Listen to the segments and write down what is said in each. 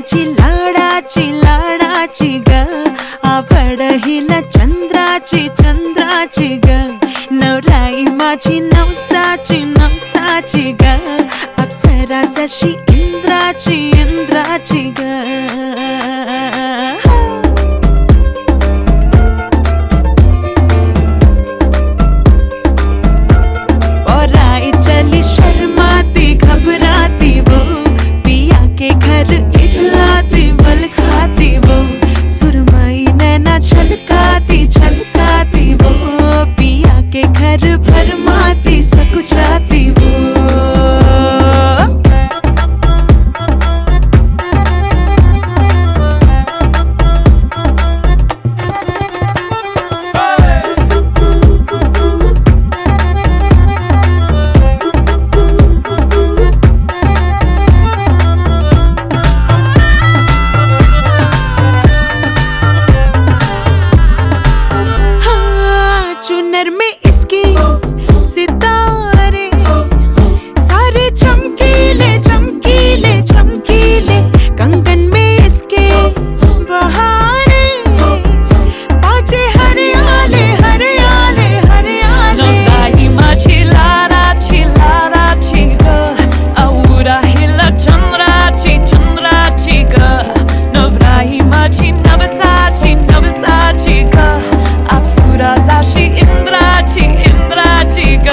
माझी लाडाची ग आवड हिला चंद्राची ग नवराई माझी नवसाची ग अप्सरा जशी इंद्राची ग चली शर्माती घबराती वो पिया के घर इठलाती बल खाती वो सुरमई नैना छलकाती वो पिया के घर भरमाती सकुचाती वो चुनर में इसकी सितारे सारे चमकीले कंगन में इसके बहारे बाजे हरियाले नवराई माझी लाडाची ग औरा हिला चंद्राची ग नवराई माझी नवसाची ग अप्सरा जशी इंद्राची ग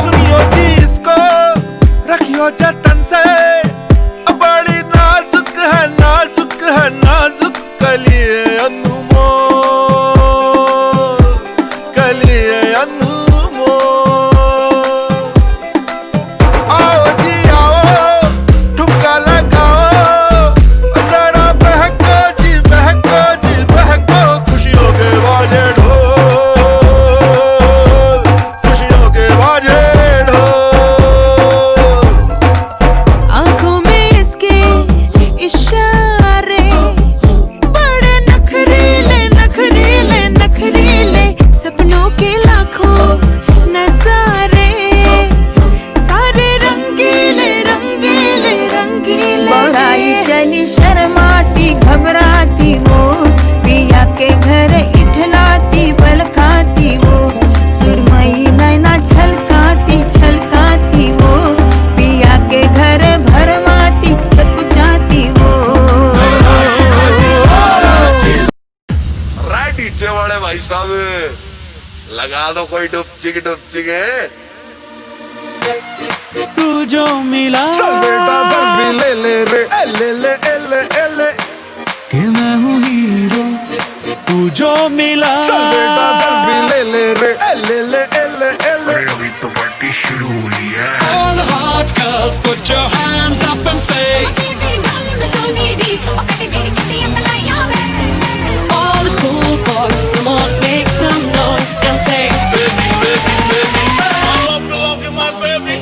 सुनियो जी इसको रखियो जतन से बड़ी नाजुक है कलिए अनमोल आओ जी आओ ठुमका लगाओ जरा बहको खुशियों के बाजे ढोल आंखों में इसके इशारे बड़े नखरीले सपनों के लाखों नजारे सारे रंगीले बड़ाई चली शर्माती घबराती वो पिया के घर इठलाती बल खाती वो सुरमई नैना छलकाती वो पिया के घर भरमाती सकुचाती वो नीचे वाले भाई साहब लगा दो कोई डुपचिक तू जो मिला चल बेटा सेल्फी ले रे ले कि मैं हूँ हीरो तू जो मिला चल बेटा सेल्फी ले रे ले अभी तो पार्टी शुरू हुई है। All the hot girls put your hands up and say all the cool boys come on make some noise and say baby I love you my baby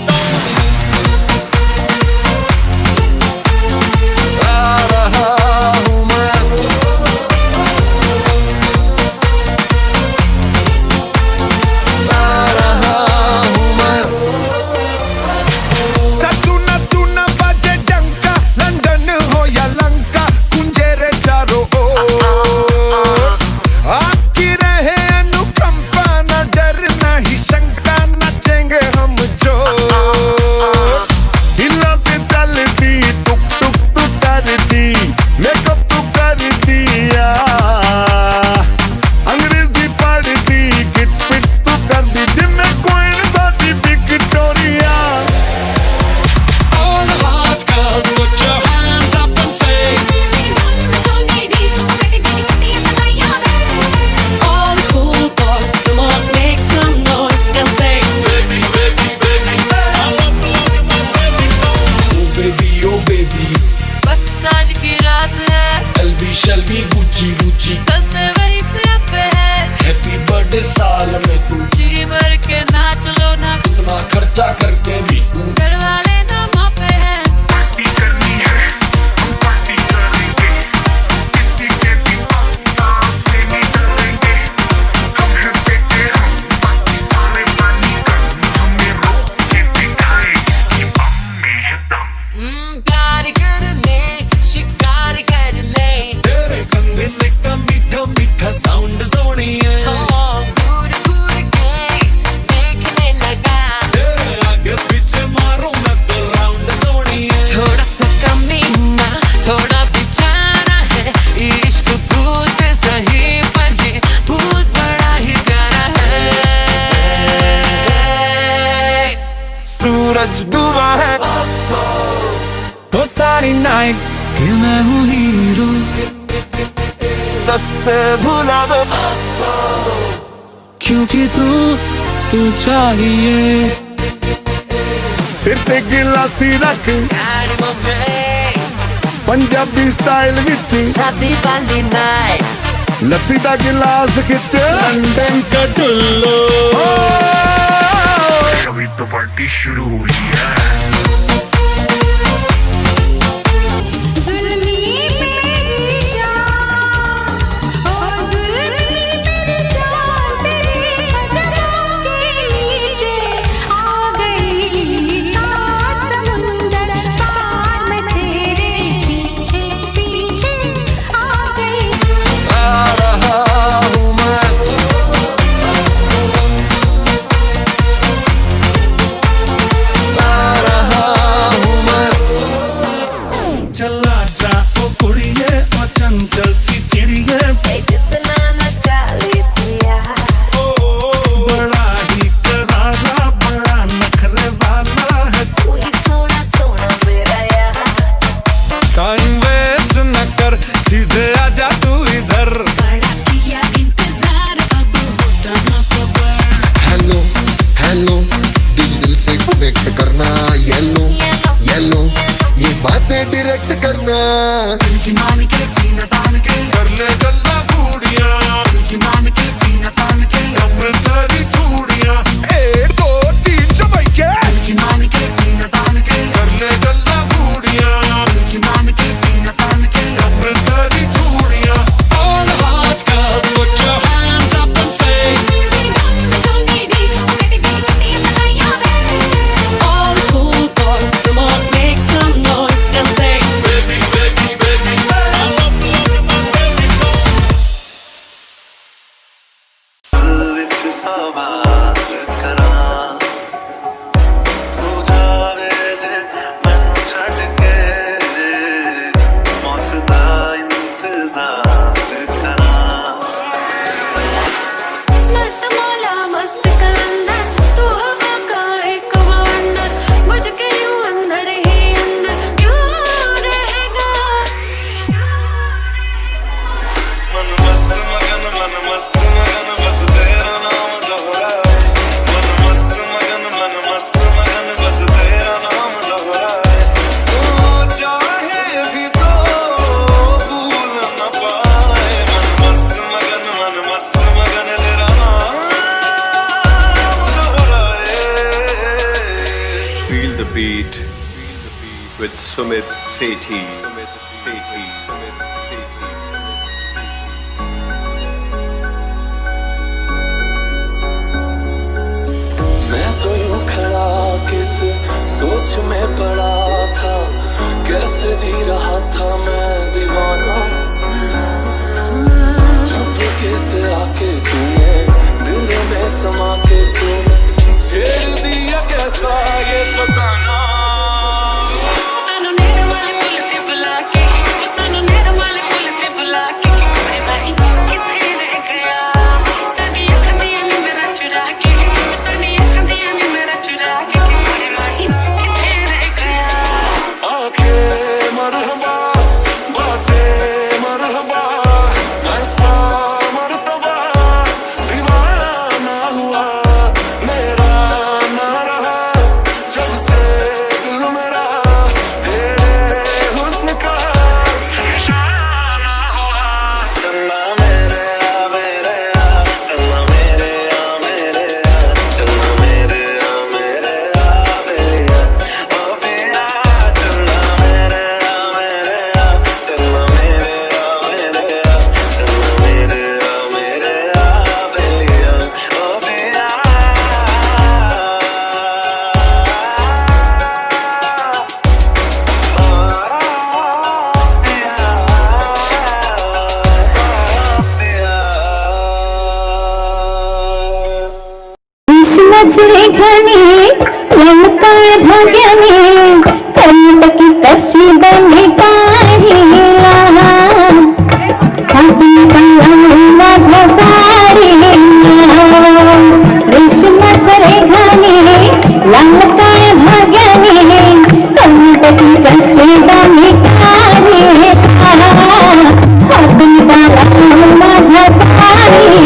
तू ना बाजे डंका लंदन हो या लंका कुंजे रे चारों ओर आपकी रहे अनुकंपा न डर न ही शंका नचेंगे हम जो हिलती चलती टुक तू करती मेकअप तू कर दिया अंग्रेजी पढ़ती गिट पिट तू कर दी जिम्मे क्वीन साथी Victoria All the hot girls put your hands up and say all the cool boys come on make some noise and say baby I love you my baby Oh baby बस आज की रात है LV Shalvi Gucci कल से वही पे है हैप्पी बर्थडे साल में तू जी भर के नाच लो ना वो सारी नाइट कि मैं हूँ हीरो, रास्ते भुला दो क्योंकि तू चाहिए। सिर पे गिलासी रख पंजाबी स्टाइल विच शादी वाली नाइट लस्सी दा गिलास किते लंदन का टुल्लो। अभी तो पार्टी शुरू हुई है। डायरेक्ट करना दिल की मान के सीना तान के कर ले गल्ला बूढ़िया, दिल की मान के सीना तान के अमृतसरी चूड़िया। 1 2 3 जमैके दिल की मान के सीना तान के कर ले गल्ला बूढ़िया, दिल की मान के सीना तान के अमृतसरी चूड़िया। All hot girls put your hands up and say all the cool boys come on make some noise and say baby, baby, baby, I love my baby girl. विच सवार करा तू जावे जे मन छड़ के मौत दा इंतजार करा। मस्त मौला मस्त कलंदर तू हवा का एक वंडर बुझ के यूं अंदर ही अंदर क्यों रहेगा। मन मस्त मगन बस तेरा नाम दोहराए। मन मस्त मगन बस तेरा नाम दोहराए। तू चाहे भी तो भूल न पाए। मन मस्त मगन तेरा नाम दोहराए। Feel the beat with Sumit Sethi. मैं तो यूं खड़ा किस सोच में पड़ा था, कैसे जी रहा था मैं दीवाना। चुपके से आके तूने दिल में समा के तूने छेड़ दिया कैसा ये फसाना। सानू नेरे वाले पुल ते बुला के सानू नेरे वाले पुल ते बुला के कोई भाई किथे रह गया। साडी अखां दियां नी मेरा चुरा के साडी अखां दियां नी मेरा चुरा के कोई भाई किथे रह गया। आखे मरहबा बाते मरहबा ऐसा मर्तबा दीवाना हुआ मेरा ना रहा जब से दिल मेरा तेरे हुस्न का निशाना हुआ। चलना मेरे आ चलना मेरे आ चलना मेरे आ बेलिया ओ बेलिया। चलना मेरे आ चलना मेरे आ चलना मेरे आ बेलिया ओ बेलिया। नजरे घने ललका भाग्याने कंटकी कशी बने काढीला हाती कळला झसारी रेशमाच्या रेघाने ललका भाग्याने कंटकी कशी बनी साडी हातून बाळा माझ्या साडी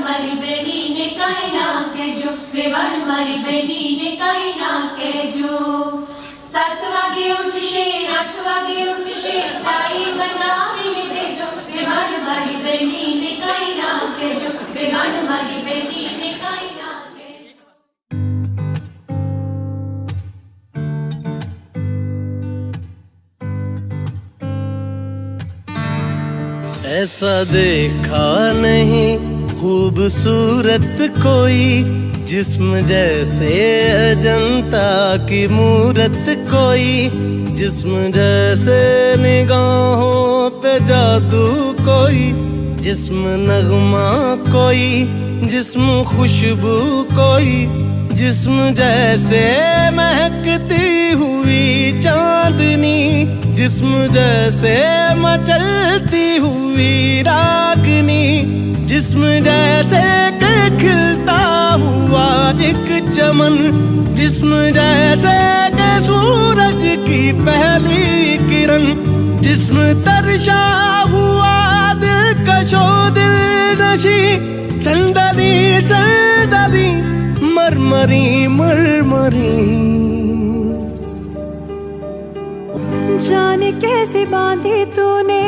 मारी बेनी ने काई ना के जो रेवाड़ मारी बेनी ने काई ना के जो 7 वागे उठशे 8 वागे उठशे चाय बनावी दे जो रेवाड़ मारी बेनी ने काई ना के जो रेवाड़ मारी बेनी ने काई ना के जो। ऐसा देखा नहीं खूबसूरत कोई जिस्म जैसे अजंता की मूरत कोई जिस्म जैसे निगाहों पे जादू कोई जिस्म नगमा कोई जिस्म खुशबू कोई जिस्म जैसे महकती हुई चांदनी जिस्म जैसे मचलती हुई रागनी जिस्म जैसे के खिलता हुआ एक चमन जिस्म जैसे के सूरज की पहली किरण जिस्म तरशा हुआ दिलकशो दिल नशी संदली संदली मरमरी मरमरी जाने कैसे बांधी तूने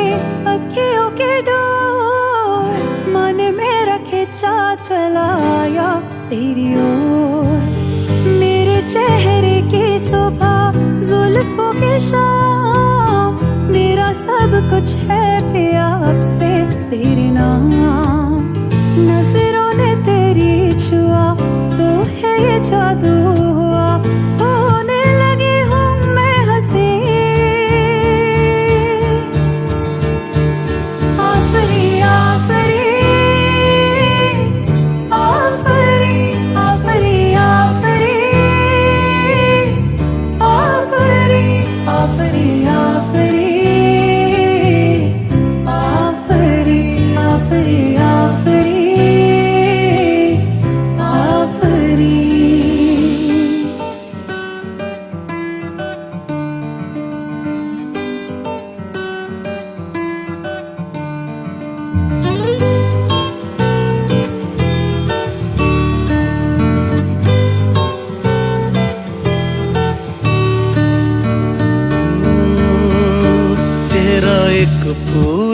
अखियों के डोर मन मेरा खिंचा चलाया तेरी ओर मेरे चेहरे की सुबह जुल्फों की शाम मेरा सब कुछ है प्यार से तेरे नाम नजरों ने तेरी छुआ तो है ये जादू हुआ होने लगी हूँ मैं हंसी आफरी आफरी आफरी आफरी आफरी आफरी आफरी आफरी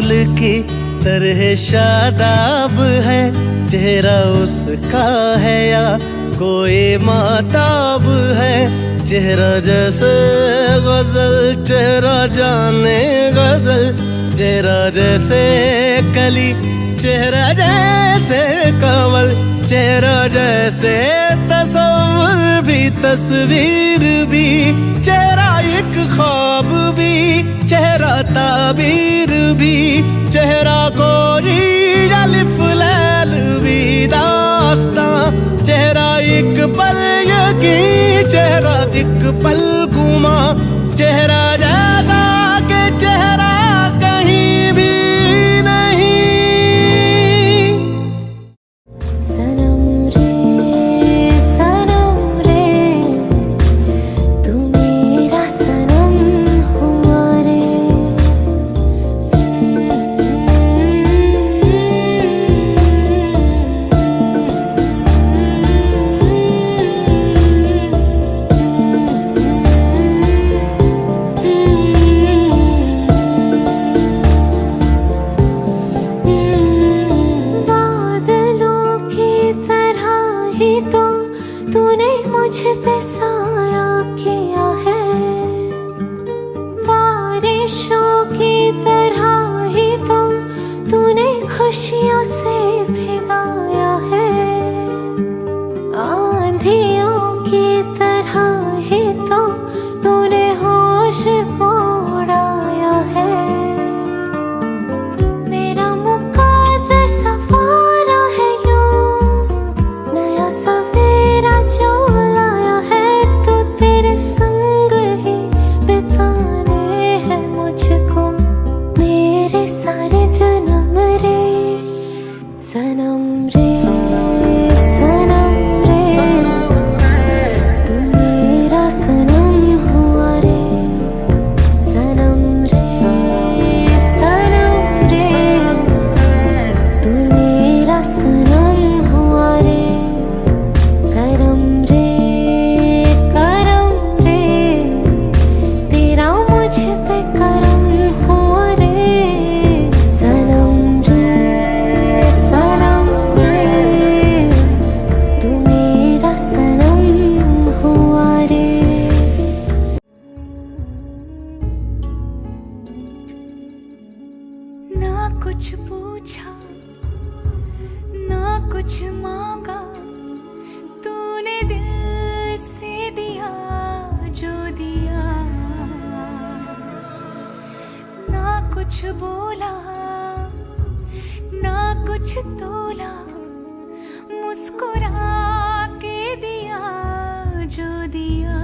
फूल की तरह शादाब है, चेहरा उसका है या कोई माताब है। चेहरा जैसे गजल, चेहरा जाने गजल, चेहरा जैसे कली, चेहरा जैसे कमल, चेहरा जैसे तस्वीर भी, तस्वीर भी, चेहरा एक ख्वाब भी, चेहरा ताबीर भी, चेहरा कोई अलिफ लैल भी दास्तां, चेहरा एक पल यकीन, चेहरा एक पल गुमा, चेहरा जैसा के चेहरा कहीं भी नहीं। सनम रे तू मेरा सनम हुआ रे। बादलों की तरह ही तो तूने मुझ पे साया किया है, बारिशों की तरह ही तो तूने खुशियों से भिगाया है, आंधियों की तरह ही तो तूने होश को उड़ाया है। मेरा मुकद्दर सफारा है यूं, नया सवेरा जो लाया है, तो तेरे संग ही बिताने हैं मुझको मेरे सारे जन्म रे। सनम रे सनम रे तू मेरा सनम हुआ रे। सनम रे तू मेरा सनम हुआ रे। करम रे तेरा मुझ पे करम हुआ रे। सनम रे तू मेरा सनम हुआ रे। ना कुछ पूछा ना कुछ मांगा, तूने दिल से दिया जो दिया। ना कुछ बोला ना कुछ तोला, मुस्कुरा के दिया जो दिया।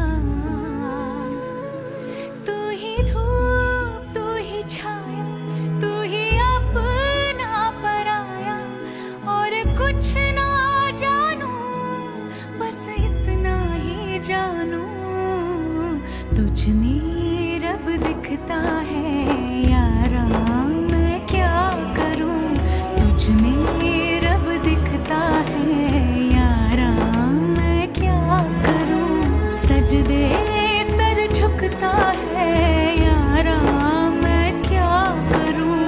तू ही धूप तू ही छाया, तू ही अपना पराया, और कुछ ना जानू बस इतना ही जानू, तुझ में रब दिखता है यारा मैं क्या करूं। तुझ में रब दिखता है यारा मैं क्या करूं। सजदे सर झुकता है यारा मैं क्या करूं।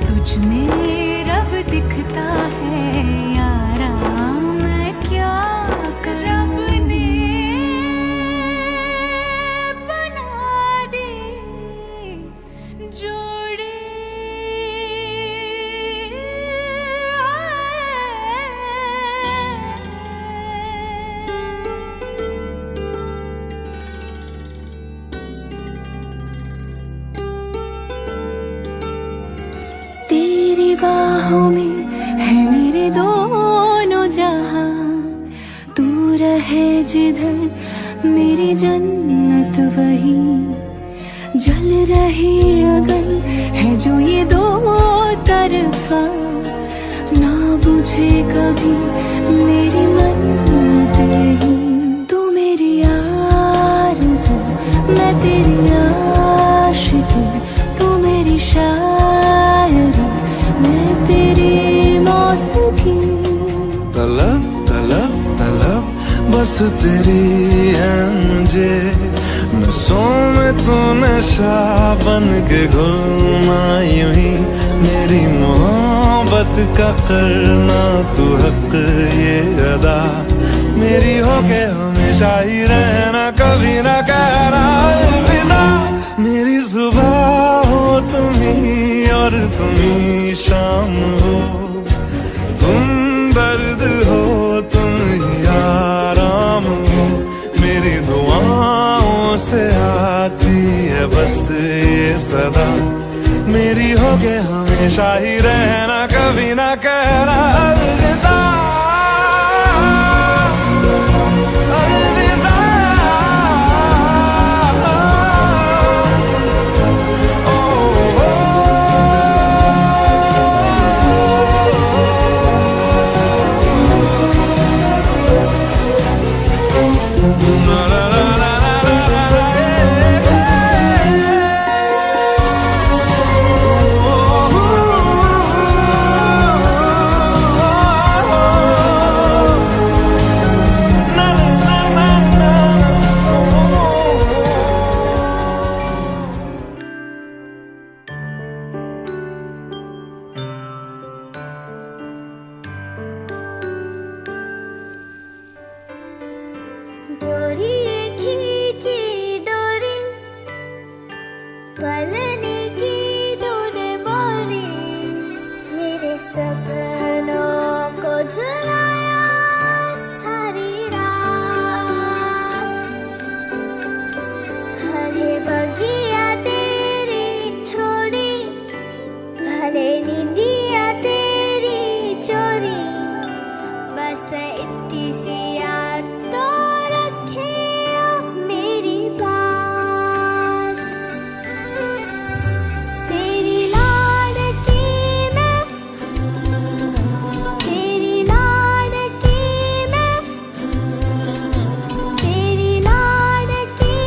तुझ में रब दिखता है यारा मैं क्या करूं। रब ने बना दी जोड़ी, तेरी बाहों में है मेरे दोनों जहां, तू रहे जिधर मेरी जन्नत वहीं। जल रही अगन है जो ये दो तरफा, ना बुझे कभी मेरी मन्नत यही। तू मेरी आरज़ू मैं तेरी आशिकी, तू मेरी शायरी मैं तेरी मौसीकी। तलब तलब तलब बस तेरी है मुझे, नसों में तू नशा बन के घुलना यूं ही मेरी मोहब्बत का करना तू हक ये अदा, मेरी हो के हमेशा ही रहना, कभी ना कहना अलविदा। मेरी सुबह हो तुम ही और तुम ही शाम हो, तुम दर्द हो तुम ही आराम हो, मेरी दुआओं से आती है बस ये सदा, मेरी हो के हमेशा ही रहना, कभी ना कहना अलविदा। डोरी खींची डोरी, पलने की तूने मोरी, मेरे सपनों को झुलाया सारी रात। भले बगिया तेरी छोड़ी, भले नींदिया तेरी चोरी, बस इतनी सी याद तो रखे मेरी बात। तेरी लाडकी मैं, तेरी लाडकी मैं, तेरी लाडकी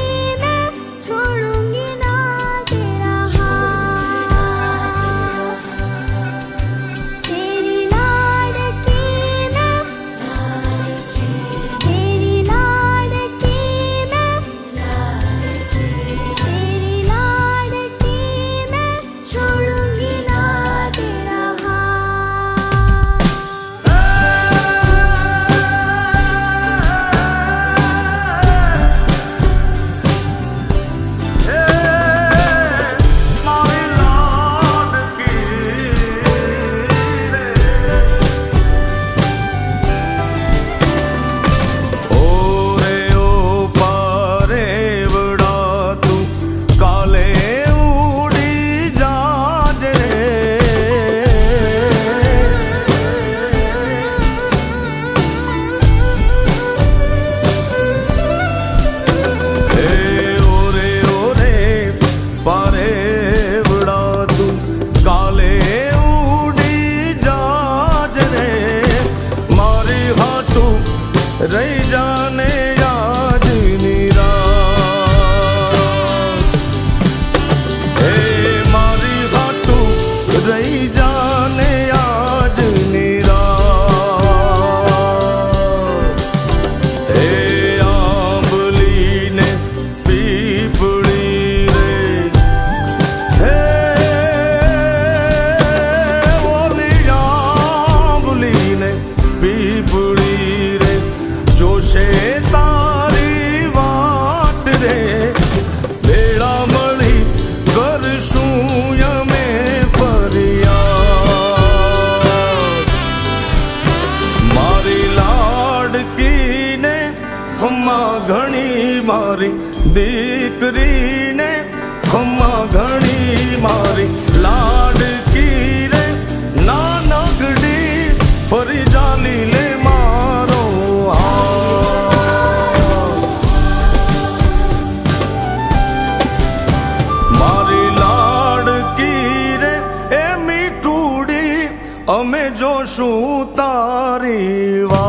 मैं, छोड़ूंगी ना तेरा हाथ। तेरी लाडकी मैं, तेरी लाडकी मैं, तेरी लाडकी मैं, छोड़ूंगी ना तेरा हाथ। ओरे ओ पारे बड़ा तू काले उड़ी जाजे, हे ओरे ओरे पारे बड़ा तू काले उड़ी जाजे, मारी हाथू रही जाने आज नीरा, हे मारी हाथू रही जाने आज नीरा, हे आंबली ने पीपड़ी रे, हे ओली आंबली ने पीपड़ी रे, जोशे तारी वाट रे, बेड़ा मળી કરશું અમે ફરિયાદ। મારી લાડકીને ખમ્મા ઘણી, મારી દીકરીને ખમ્મા ઘણી, મારી લાડકી રે નાનકડી, ફરી જાલી લે મારો હાથ। મારી લાડકી રે એ મીઠુડી, અમે જોશું તારી વાત।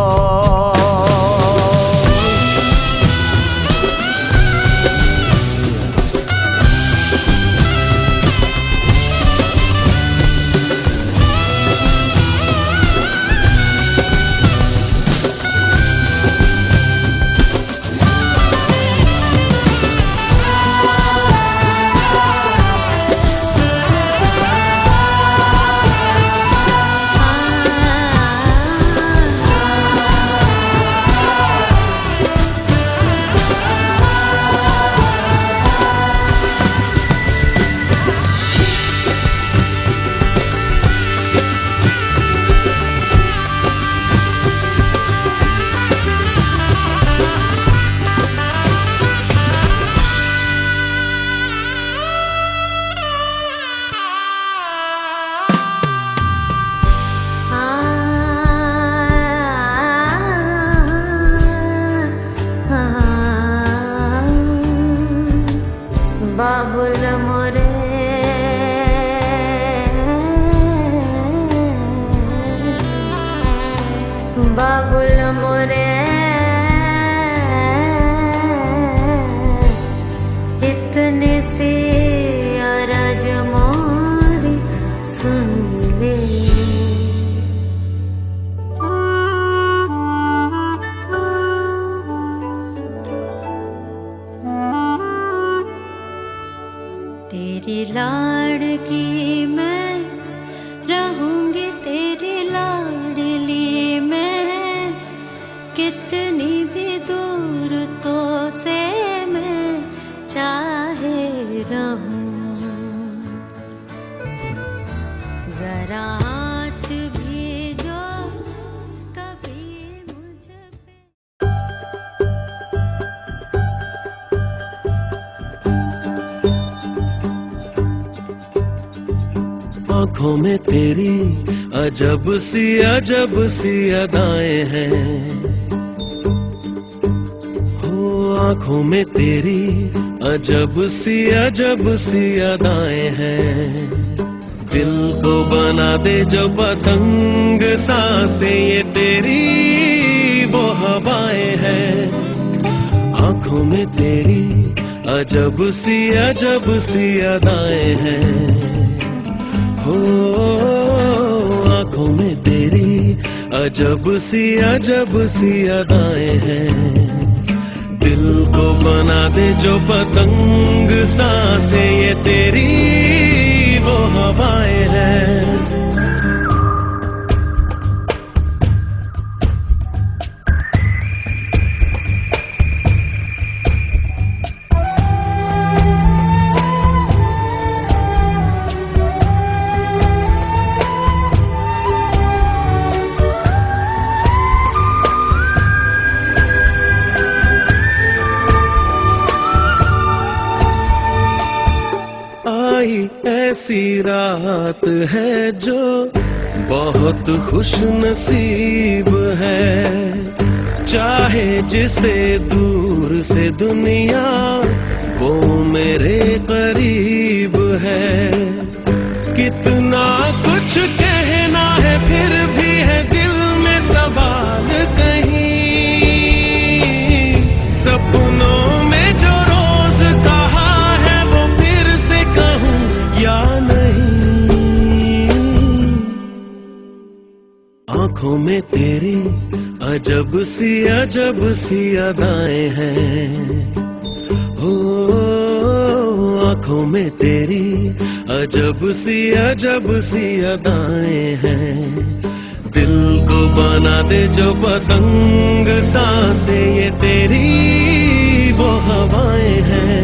बाबुल मोरे इतने से अरज मोरी सुन ले। तेरी लाड़की मैं रहूंगी, तेरी लाडली मैं, कितनी भी दूर तो से मैं चाहे रहूं। जरा आँच भी जो कभी मुझ पे। आँखों में तेरी अजब सी अदाएं हैं, हो आँखों में तेरी अजब सी अदाएं हैं। दिल को बना दे जो पतंग सांसें ये तेरी वो हवाएं हैं। आँखों में तेरी अजब सी अदाएं हैं, हो आँखों में तेरी अजब सी अदाएं हैं। दिल को बना दे जो पतंग सांसें ये तेरी वो हवाएं हैं। ऐसी रात है जो बहुत खुश नसीब है, चाहे जिसे दूर से दुनिया वो मेरे करीब है। कितना कुछ कहना है फिर भी है दिल में सवाल कहीं, सपनों में जो रोज कहा है वो फिर से कहूँ या नहीं। आँखों में तेरी अजब सी अदाएं हैं, हो आँखों में तेरी अजब सी अदाएं हैं। दिल को बना दे जो पतंग सांसें ये तेरी वो हवाएं हैं।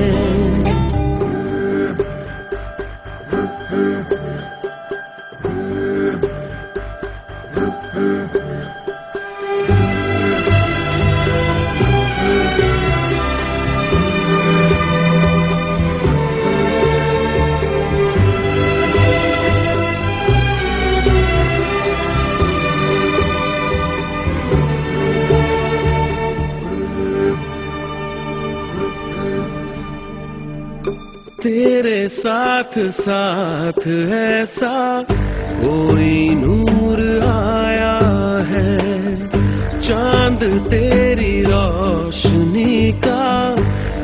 तेरे साथ साथ ऐसा कोई नूर आया है, चांद तेरी रोशनी का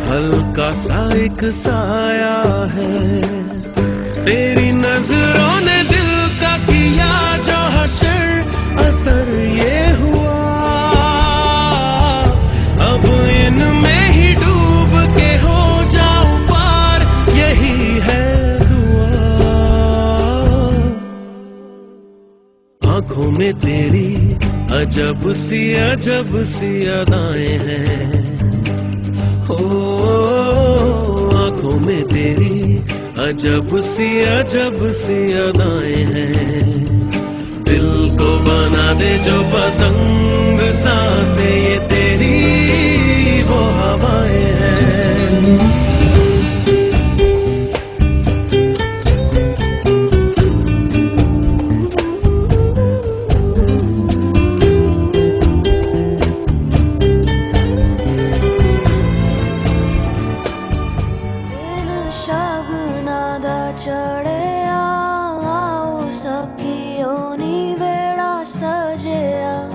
हल्का सा एक साया है। तेरी नजरों ने दिल का किया जो हशर असर ये हुआ, अब इनमें ही डूब के हो जाऊं पार यही है दुआ। आँखों में तेरी अजब सी अदाएं हैं, हो आँखों में तेरी अजब सी अदाएं हैं। दिल को बना दे जो पतंग सांसें ये तेरी वो हवाएं हैं। चढ़े आओ सखियों नी बेड़ा सजे आ।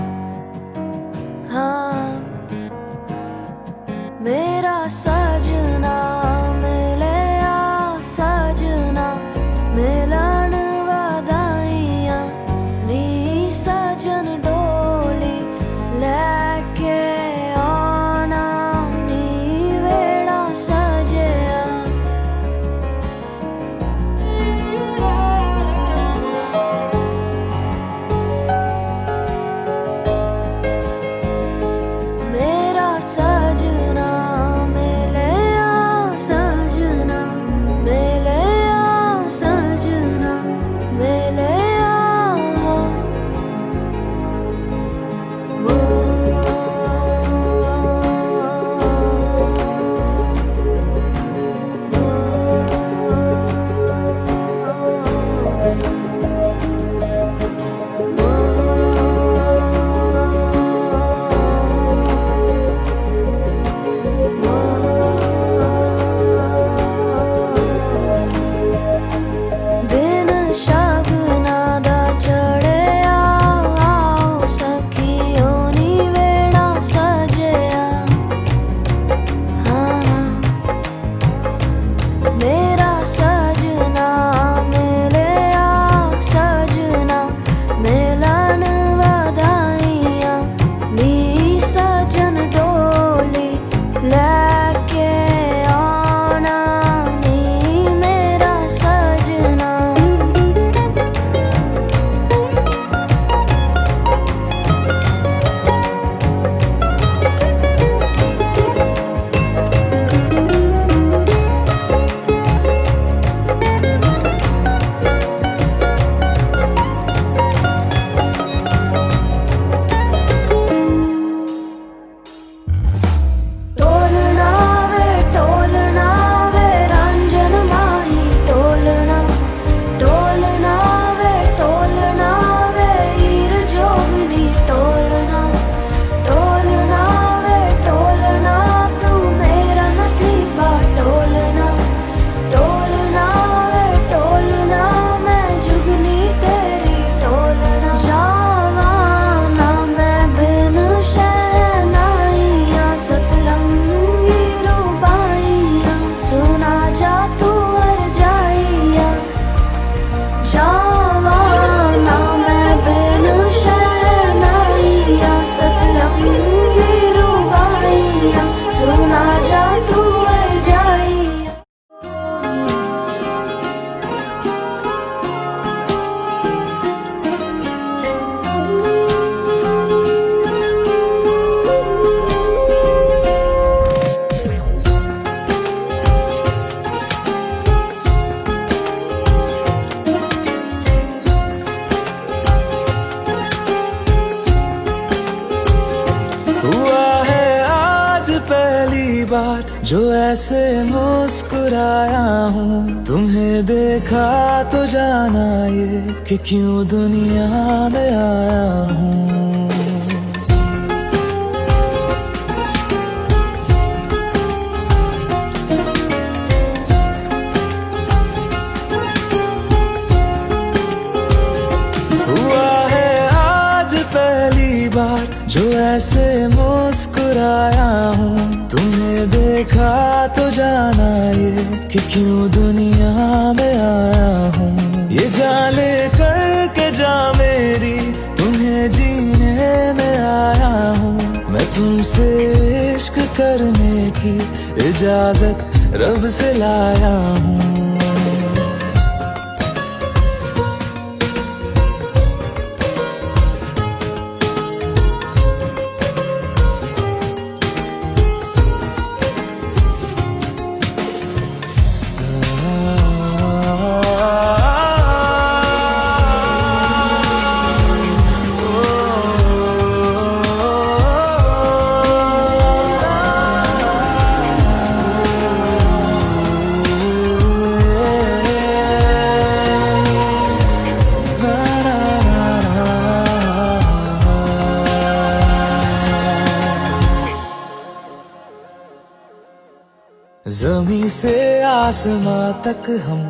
बार जो ऐसे मुस्कुराया हूँ, तुम्हें देखा तो जाना ये कि क्यों दुनिया में आया हूँ। जो ऐसे मुस्कुराया हूँ, तुम्हें देखा तो जाना ये कि क्यों दुनिया में आया हूँ। ये जान ले करके जा मेरी, तुम्हें जीने में आया हूँ। मैं तुमसे इश्क करने की इजाजत रब से लाया हूँ। ज़मीं से आसमां तक हम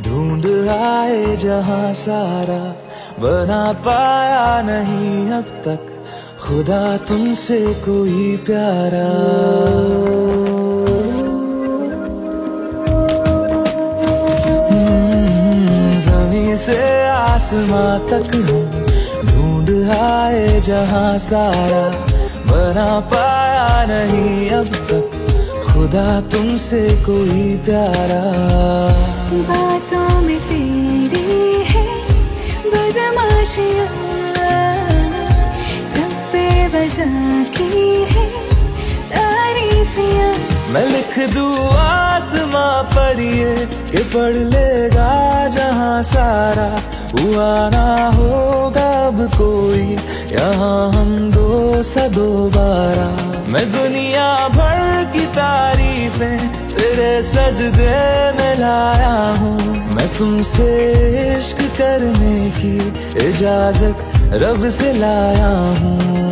ढूंढ आए जहां सारा, बना पाया नहीं अब तक खुदा तुमसे कोई प्यारा। ज़मीं से आसमां तक हम ढूंढ आए जहां सारा, बना पाया नहीं अब तक खुदा तुमसे कोई प्यारा। बातों में तेरी है बदमाशियाँ, सब पे वजह की है तारीफियाँ। मैं लिख दूँ आसमां पर ये कि पढ़ लेगा जहां सारा, हुआ ना होगा अब कोई यहाँ हम दो सा दोबारा। मैं दुनिया भर की तारीफें तेरे सजदे में लाया हूँ। मैं तुमसे इश्क करने की इजाजत रब से लाया हूँ।